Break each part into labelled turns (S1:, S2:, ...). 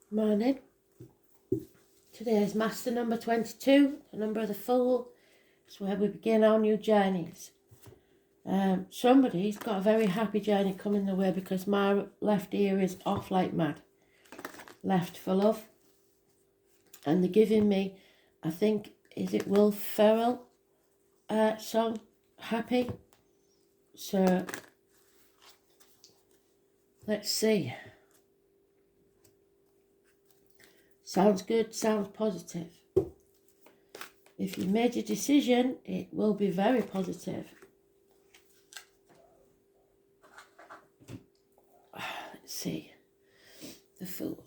S1: Morning. Today is Master number 22, the number of the Fool. It's where we begin our new journeys. Somebody's got a very happy journey coming their way because my left ear is off like mad. Left for love. And they're giving me, I think, is it Will Ferrell song, Happy? So, let's see. Sounds good, sounds positive. If you made your decision, it will be very positive. Let's see. The Fool.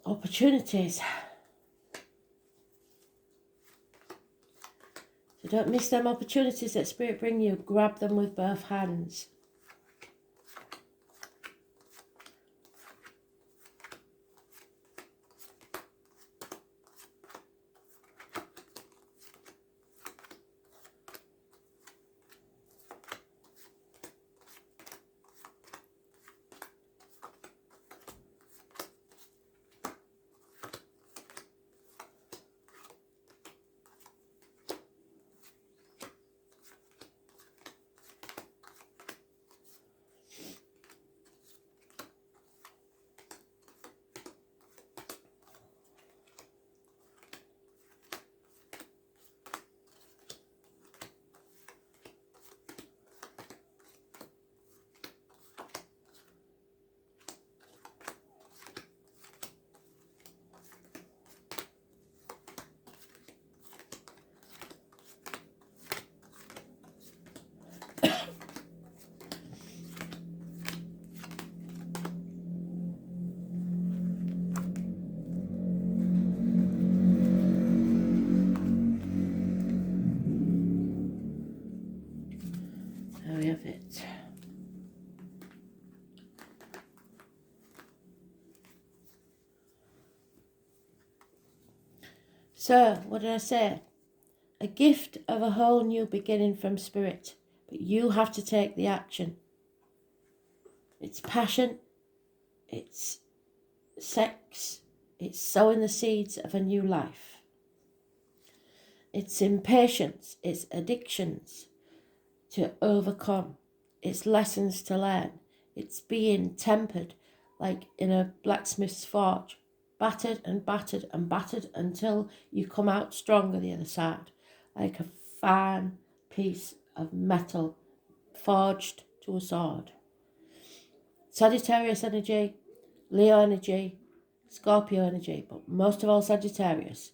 S1: Opportunities. So don't miss them opportunities that Spirit bring you. Grab them with both hands. There we have it. So, what did I say? A gift of a whole new beginning from Spirit. But you have to take the action. It's passion. It's sex. It's sowing the seeds of a new life. It's impatience. It's addictions to overcome. It's lessons to learn. It's being tempered like in a blacksmith's forge. Battered and battered and battered until you come out stronger the other side. Like a fine piece of metal forged to a sword. Sagittarius energy, Leo energy, Scorpio energy, but most of all Sagittarius.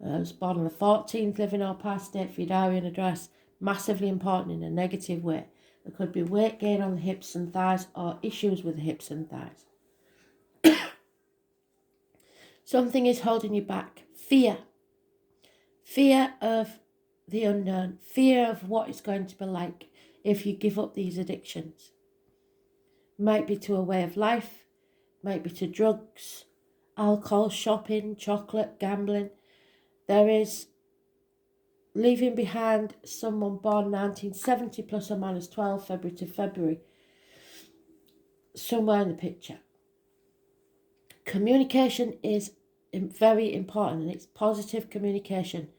S1: I was born on the 14th, living or past date for your diary and address. Massively important in a negative way. There could be weight gain on the hips and thighs or issues with the hips and thighs. Something is holding you back. Fear. Fear of the unknown. Fear of what it's going to be like if you give up these addictions. Might be to a way of life. Might be to drugs, alcohol, shopping, chocolate, gambling. There is leaving behind someone born 1970 plus or minus 12 February to February. Somewhere in the picture. Communication is very important, and it's positive communication.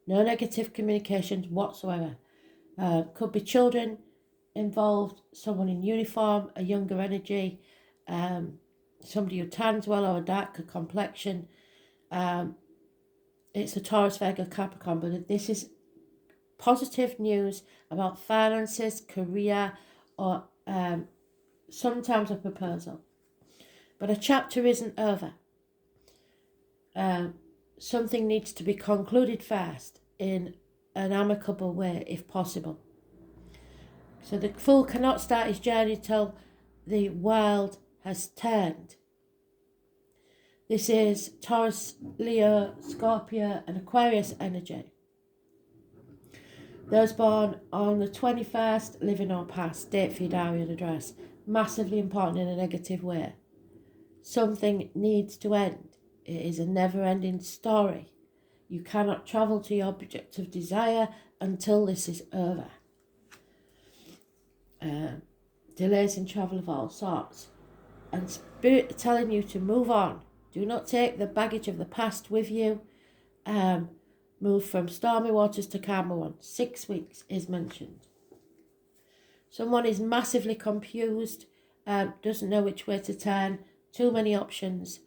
S1: No negative communications whatsoever. Could be children involved, someone in uniform, a younger energy, somebody who tans well or a darker complexion. It's a Taurus, Virgo, Capricorn, but this is positive news about finances, career, or sometimes a proposal. But a chapter isn't over. Something needs to be concluded first in an amicable way, if possible. So the Fool cannot start his journey till the world has turned. This is Taurus, Leo, Scorpio, and Aquarius energy. Those born on the 21st, living or past, date for your diary and address. Massively important in a negative way. Something needs to end. It is a never-ending story. You cannot travel to your object of desire until this is over. Delays in travel of all sorts. And Spirit telling you to move on. Do not take the baggage of the past with you. Move from stormy waters to calmer ones. 6 weeks is mentioned. Someone is massively confused, doesn't know which way to turn, too many options,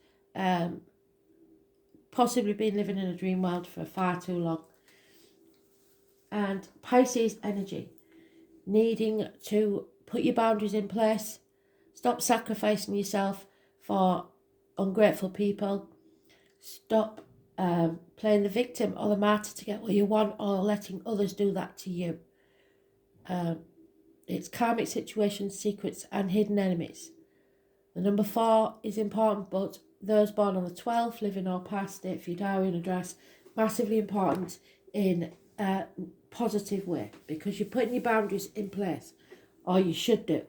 S1: possibly been living in a dream world for far too long. And Pisces energy, needing to put your boundaries in place, stop sacrificing yourself for ungrateful people, stop playing the victim or the martyr to get what you want, or letting others do that to you. It's karmic situations, secrets and hidden enemies. The number 4 is important, but those born on the 12th, living or past, date for your diary and address, massively important in a positive way, because you're putting your boundaries in place, or you should do,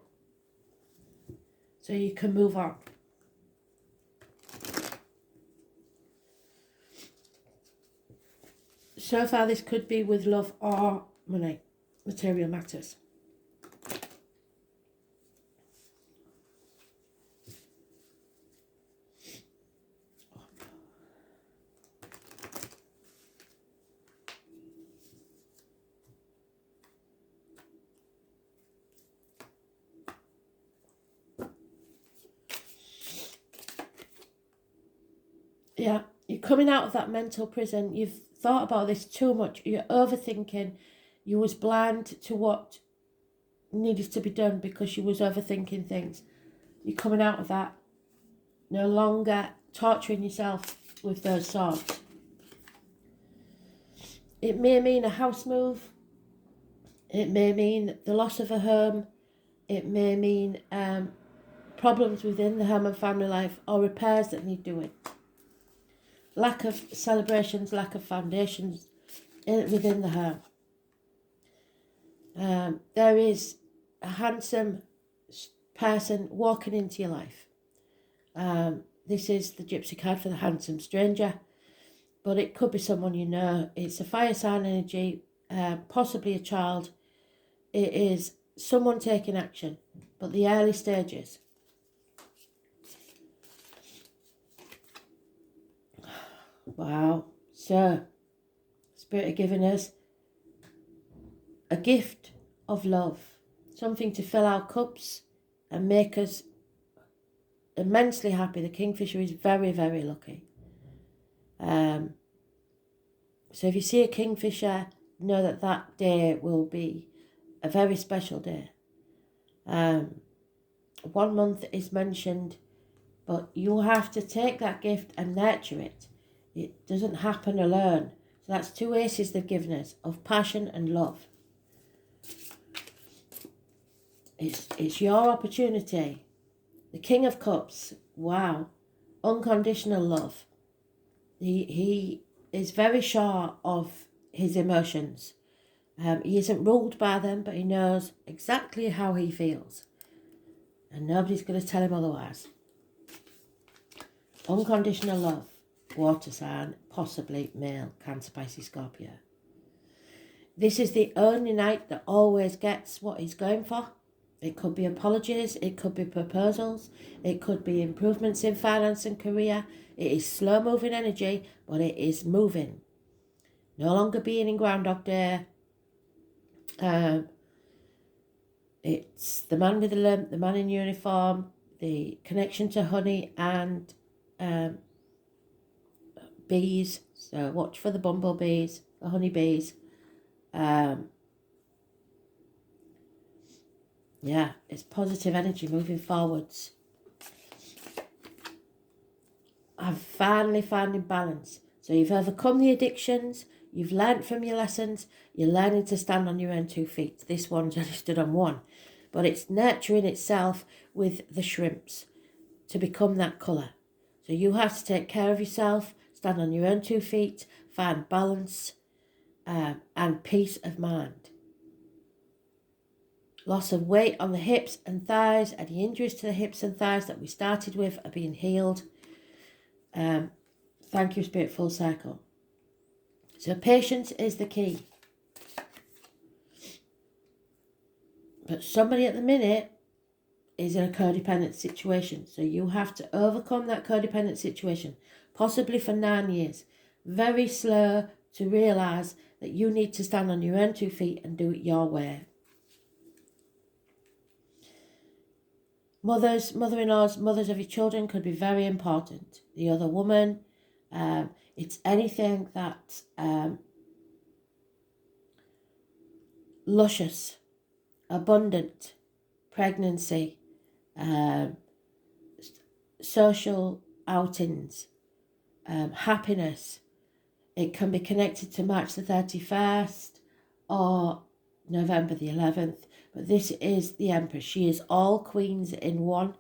S1: so you can move on. So far this could be with love or money, material matters. Yeah, you're coming out of that mental prison. You've thought about this too much. You're overthinking. You was blind to what needed to be done because you was overthinking things. You're coming out of that. No longer torturing yourself with those thoughts. It may mean a house move. It may mean the loss of a home. It may mean problems within the home and family life, or repairs that need doing. Lack of celebrations, lack of foundations within the home. There is a handsome person walking into your life. This is the Gypsy card for the handsome stranger, but it could be someone you know. It's a fire sign energy, possibly a child. It is someone taking action, but the early stages. Wow. So, Spirit are giving us a gift of love, something to fill our cups and make us immensely happy. The Kingfisher is very, very lucky. So if you see a Kingfisher, know that that day will be a very special day. 1 month is mentioned, but you have to take that gift and nurture it. It doesn't happen alone. So that's 2 aces they've given us, of passion and love. It's your opportunity. The King of Cups, wow. Unconditional love. He is very sure of his emotions. He isn't ruled by them, but he knows exactly how he feels. And nobody's going to tell him otherwise. Unconditional love. Water sign, possibly male, Cancer, Pisces, Scorpio. This is the only night that always gets what he's going for. It could be apologies, it could be proposals, it could be improvements in finance and career. It is slow moving energy, but it is moving. No longer being in Groundhog Day. It's the man with the limp, the man in uniform, the connection to honey and bees. So watch for the bumblebees, the honeybees. Yeah, it's positive energy moving forwards. I'm finally finding balance. So you've overcome the addictions, you've learnt from your lessons, you're learning to stand on your own 2 feet. This one's only stood on 1. But it's nurturing itself with the shrimps to become that colour. So you have to take care of yourself, stand on your own 2 feet, find balance, and peace of mind. Loss of weight on the hips and thighs. Any injuries to the hips and thighs that we started with are being healed. Thank you, Spirit, full circle. So patience is the key. But somebody at the minute is in a codependent situation. So you have to overcome that codependent situation, possibly for 9 years. Very slow to realise that you need to stand on your own 2 feet and do it your way. Mothers, mother-in-laws, mothers of your children could be very important. The other woman, it's anything that luscious, abundant, pregnancy, social outings, happiness. It can be connected to March the 31st or November the 11th. But this is the Empress. She is all queens in one.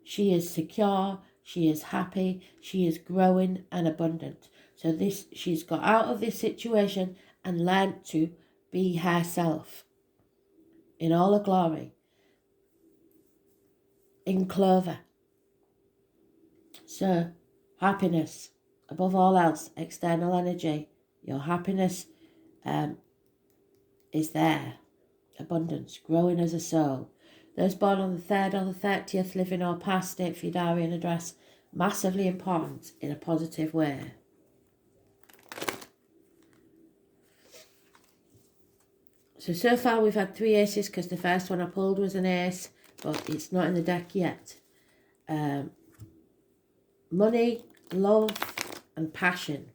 S1: She is secure. She is happy. She is growing and abundant. So she's got out of this situation and learned to be herself in all her glory. In clover. So happiness, above all else, external energy. Your happiness is there. Abundance, growing as a soul. Those born on the 3rd or the 30th, living or past, state for your diary and address, massively important in a positive way. So far we've had 3 aces because the first one I pulled was an ace, but it's not in the deck yet. Money, love and passion.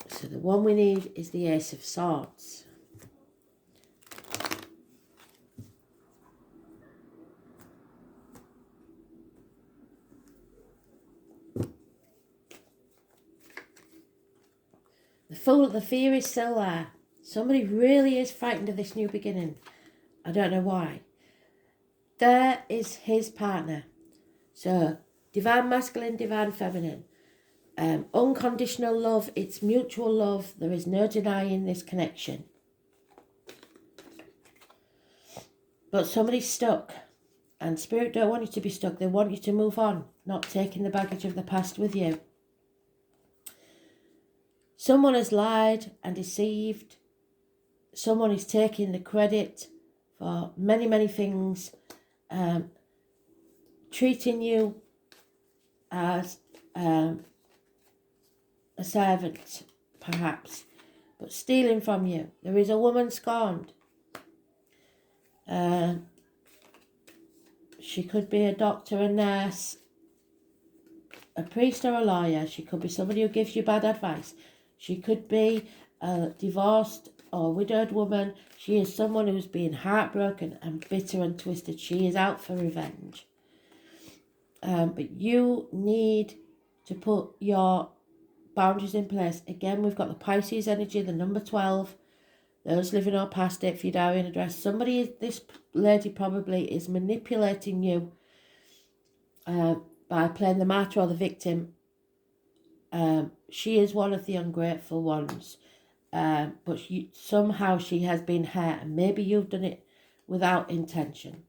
S1: So the one we need is the Ace of Swords. The Fool, the fear is still there. Somebody really is frightened of this new beginning. I don't know why. There is his partner. So, divine masculine, divine feminine. Unconditional love, it's mutual love. There is no denying this connection. But somebody's stuck. And Spirit don't want you to be stuck. They want you to move on, not taking the baggage of the past with you. Someone has lied and deceived. Someone is taking the credit for many, many things. Treating you as a servant, perhaps, but stealing from you. There is a woman scorned. She could be a doctor, a nurse, a priest or a lawyer. She could be somebody who gives you bad advice. She could be a divorced or widowed woman. She is someone who's been heartbroken and bitter and twisted. She is out for revenge. But you need to put your boundaries in place. Again, we've got the Pisces energy, the number 12. Those living or past it for your diary and address. This lady probably is manipulating you by playing the martyr or the victim. She is one of the ungrateful ones. But somehow she has been hurt, and maybe you've done it without intention.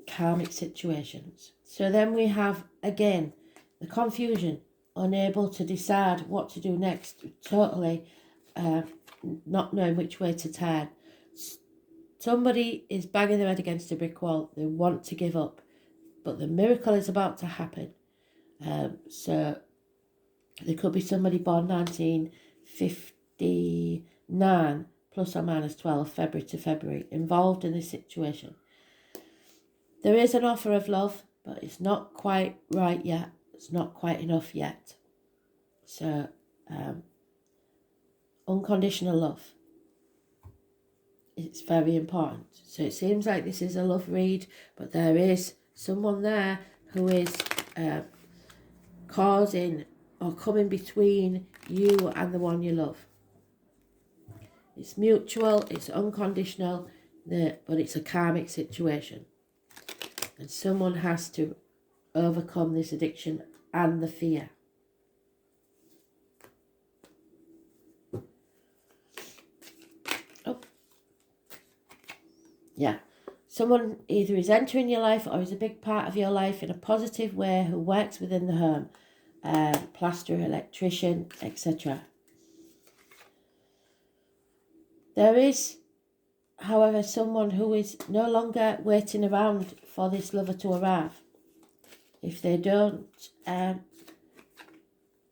S1: Karmic situations. So then we have, again, the confusion, unable to decide what to do next, totally not knowing which way to turn. Somebody is banging their head against a brick wall. They want to give up, but the miracle is about to happen. So there could be somebody born 1959 plus or minus 12, February to February, involved in this situation. There is an offer of love, but it's not quite right yet. It's not quite enough yet. So, unconditional love. It's very important. So it seems like this is a love read, but there is someone there who is causing or coming between you and the one you love. It's mutual, it's unconditional, but it's a karmic situation. And someone has to overcome this addiction and the fear. Oh, yeah. Someone either is entering your life or is a big part of your life in a positive way who works within the home. Plasterer, electrician, etc. There is, however, someone who is no longer waiting around for this lover to arrive. If they don't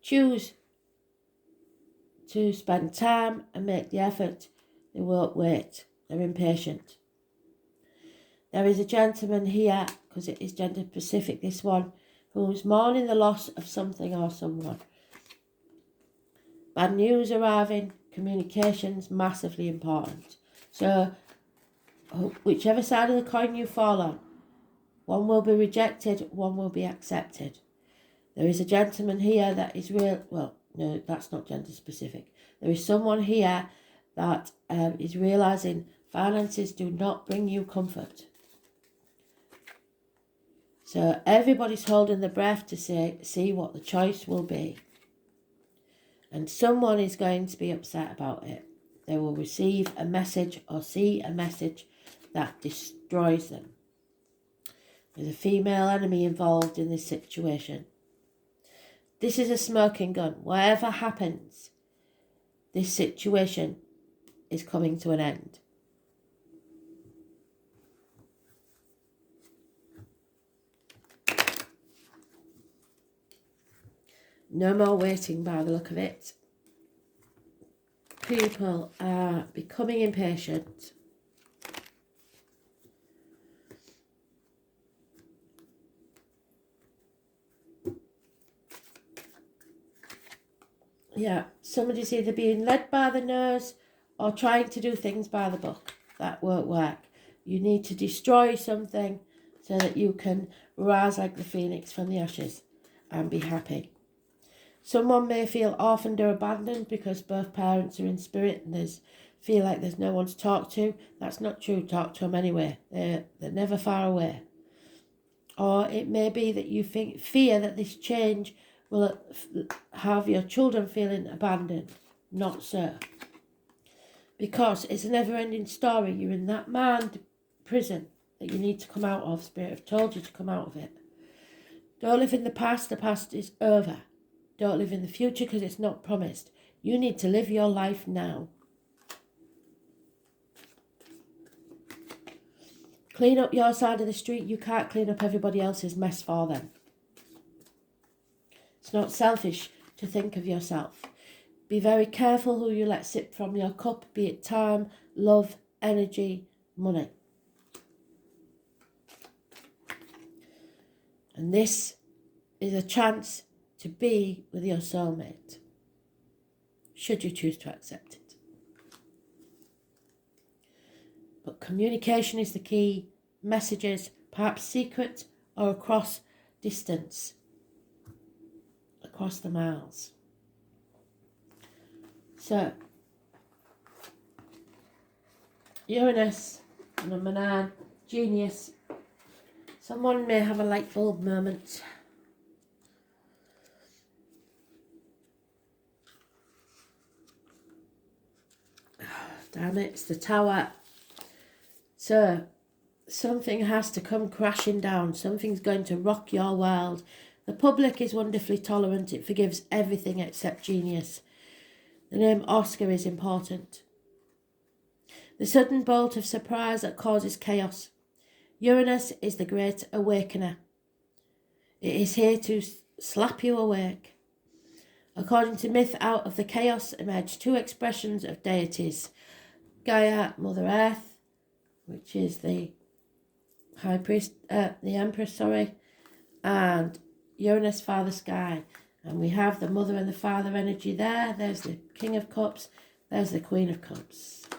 S1: choose to spend time and make the effort, they won't wait. They're impatient. There is a gentleman here, because it is gender specific, this one, who's mourning the loss of something or someone. Bad news arriving, communication's massively important. So, whichever side of the coin you fall on, one will be rejected, one will be accepted. There is a gentleman here that is real, well, no, that's not gender specific. There is someone here that is realising finances do not bring you comfort. So everybody's holding their breath to see what the choice will be. And someone is going to be upset about it. They will receive a message or see a message that destroys them. There's a female enemy involved in this situation. This is a smoking gun. Whatever happens, this situation is coming to an end. No more waiting by the look of it. People are becoming impatient. Yeah, somebody's either being led by the nose or trying to do things by the book. That won't work. You need to destroy something so that you can rise like the phoenix from the ashes and be happy. Someone may feel orphaned or abandoned because both parents are in spirit and feel like there's no one to talk to. That's not true. Talk to them anyway. They're never far away. Or it may be that you fear that this change will have your children feeling abandoned. Not so. Because it's a never-ending story. You're in that mind prison that you need to come out of. Spirit have told you to come out of it. Don't live in the past. The past is over. Don't live in the future because it's not promised. You need to live your life now. Clean up your side of the street. You can't clean up everybody else's mess for them. It's not selfish to think of yourself. Be very careful who you let sip from your cup, be it time, love, energy, money. And this is a chance to be with your soulmate, should you choose to accept it. But communication is the key. Messages, perhaps secret or across distance, across the miles. So, Uranus, number 9, genius. Someone may have a light bulb moment. Damn it, it's the Tower. So, something has to come crashing down. Something's going to rock your world. The public is wonderfully tolerant. It forgives everything except genius. The name Oscar is important. The sudden bolt of surprise that causes chaos. Uranus is the great awakener. It is here to slap you awake. According to myth, out of the chaos emerge two expressions of deities. Gaia, Mother Earth, which is the Empress, and Uranus, Father Sky. And we have the Mother and the Father energy there. There's the King of Cups. There's the Queen of Cups.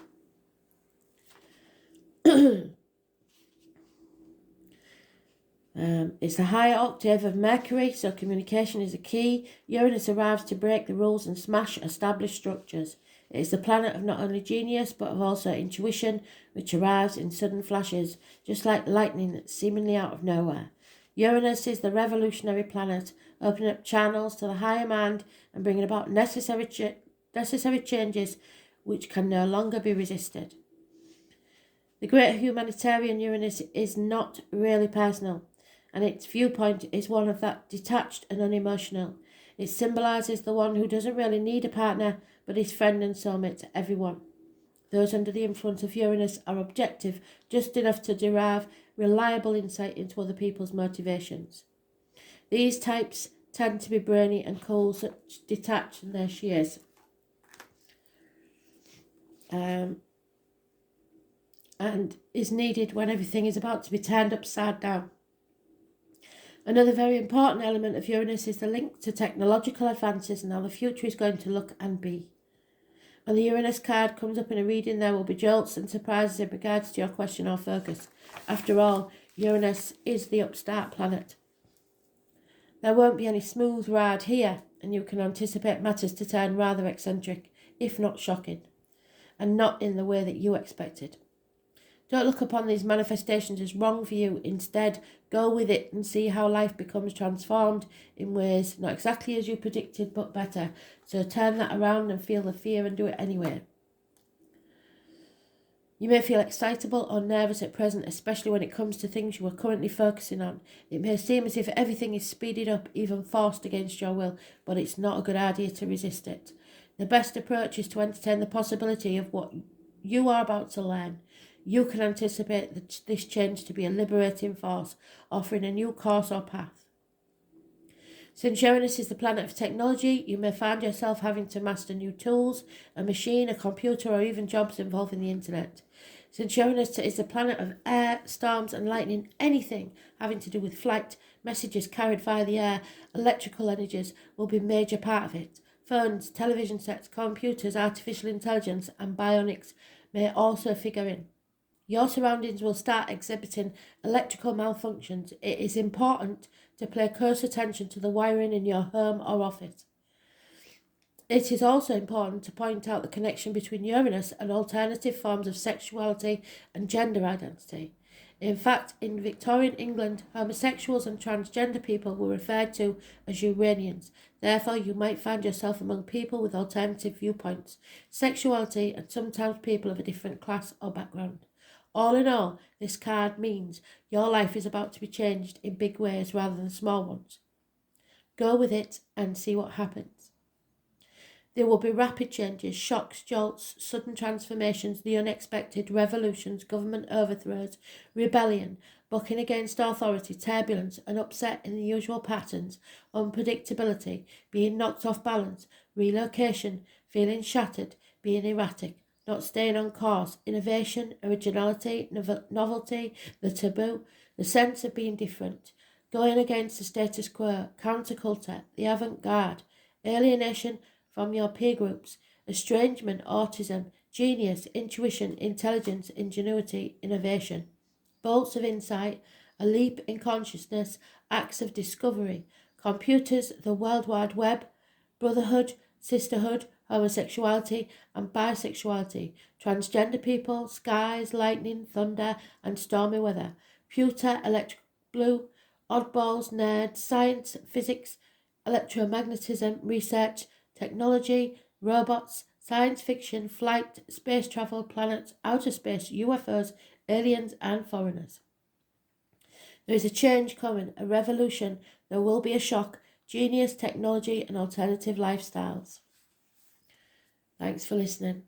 S1: It's the higher octave of Mercury, so communication is a key. Uranus arrives to break the rules and smash established structures. It is the planet of not only genius, but of also intuition, which arrives in sudden flashes, just like lightning that's seemingly out of nowhere. Uranus is the revolutionary planet, opening up channels to the higher mind and bringing about necessary changes which can no longer be resisted. The great humanitarian Uranus is not really personal, and its viewpoint is one of that detached and unemotional. It symbolises the one who doesn't really need a partner, but is friend and soulmate to everyone. Those under the influence of Uranus are objective, just enough to derive reliable insight into other people's motivations. These types tend to be brainy and cool, such detached, and there she is. And is needed when everything is about to be turned upside down. Another very important element of Uranus is the link to technological advances and how the future is going to look and be. When the Uranus card comes up in a reading, there will be jolts and surprises in regards to your question or focus. After all, Uranus is the upstart planet. There won't be any smooth ride here, and you can anticipate matters to turn rather eccentric, if not shocking, and not in the way that you expected. Don't look upon these manifestations as wrong for you. Instead, go with it and see how life becomes transformed in ways not exactly as you predicted, but better. So turn that around and feel the fear and do it anyway. You may feel excitable or nervous at present, especially when it comes to things you are currently focusing on. It may seem as if everything is speeded up, even forced against your will, but it's not a good idea to resist it. The best approach is to entertain the possibility of what you are about to learn. You can anticipate this change to be a liberating force, offering a new course or path. Since Uranus is the planet of technology, you may find yourself having to master new tools, a machine, a computer, or even jobs involving the internet. Since Uranus is the planet of air, storms, and lightning, anything having to do with flight, messages carried via the air, electrical energies will be a major part of it. Phones, television sets, computers, artificial intelligence, and bionics may also figure in. Your surroundings will start exhibiting electrical malfunctions. It is important to pay close attention to the wiring in your home or office. It is also important to point out the connection between Uranus and alternative forms of sexuality and gender identity. In fact, in Victorian England, homosexuals and transgender people were referred to as Uranians. Therefore, you might find yourself among people with alternative viewpoints, sexuality, and sometimes people of a different class or background. All in all, this card means your life is about to be changed in big ways rather than small ones. Go with it and see what happens. There will be rapid changes, shocks, jolts, sudden transformations, the unexpected, revolutions, government overthrows, rebellion, bucking against authority, turbulence, an upset in the usual patterns, unpredictability, being knocked off balance, relocation, feeling shattered, being erratic, not staying on course, innovation, originality, novelty, the taboo, the sense of being different, going against the status quo, counterculture, the avant-garde, alienation from your peer groups, estrangement, autism, genius, intuition, intelligence, ingenuity, innovation, bolts of insight, a leap in consciousness, acts of discovery, computers, the World Wide Web, brotherhood, sisterhood, homosexuality and bisexuality, transgender people, skies, lightning, thunder and stormy weather, pewter, electric blue, oddballs, nerds, science, physics, electromagnetism, research, technology, robots, science fiction, flight, space travel, planets, outer space, UFOs, aliens and foreigners. There is a change coming, a revolution. There will be a shock, genius, technology and alternative lifestyles. Thanks for listening.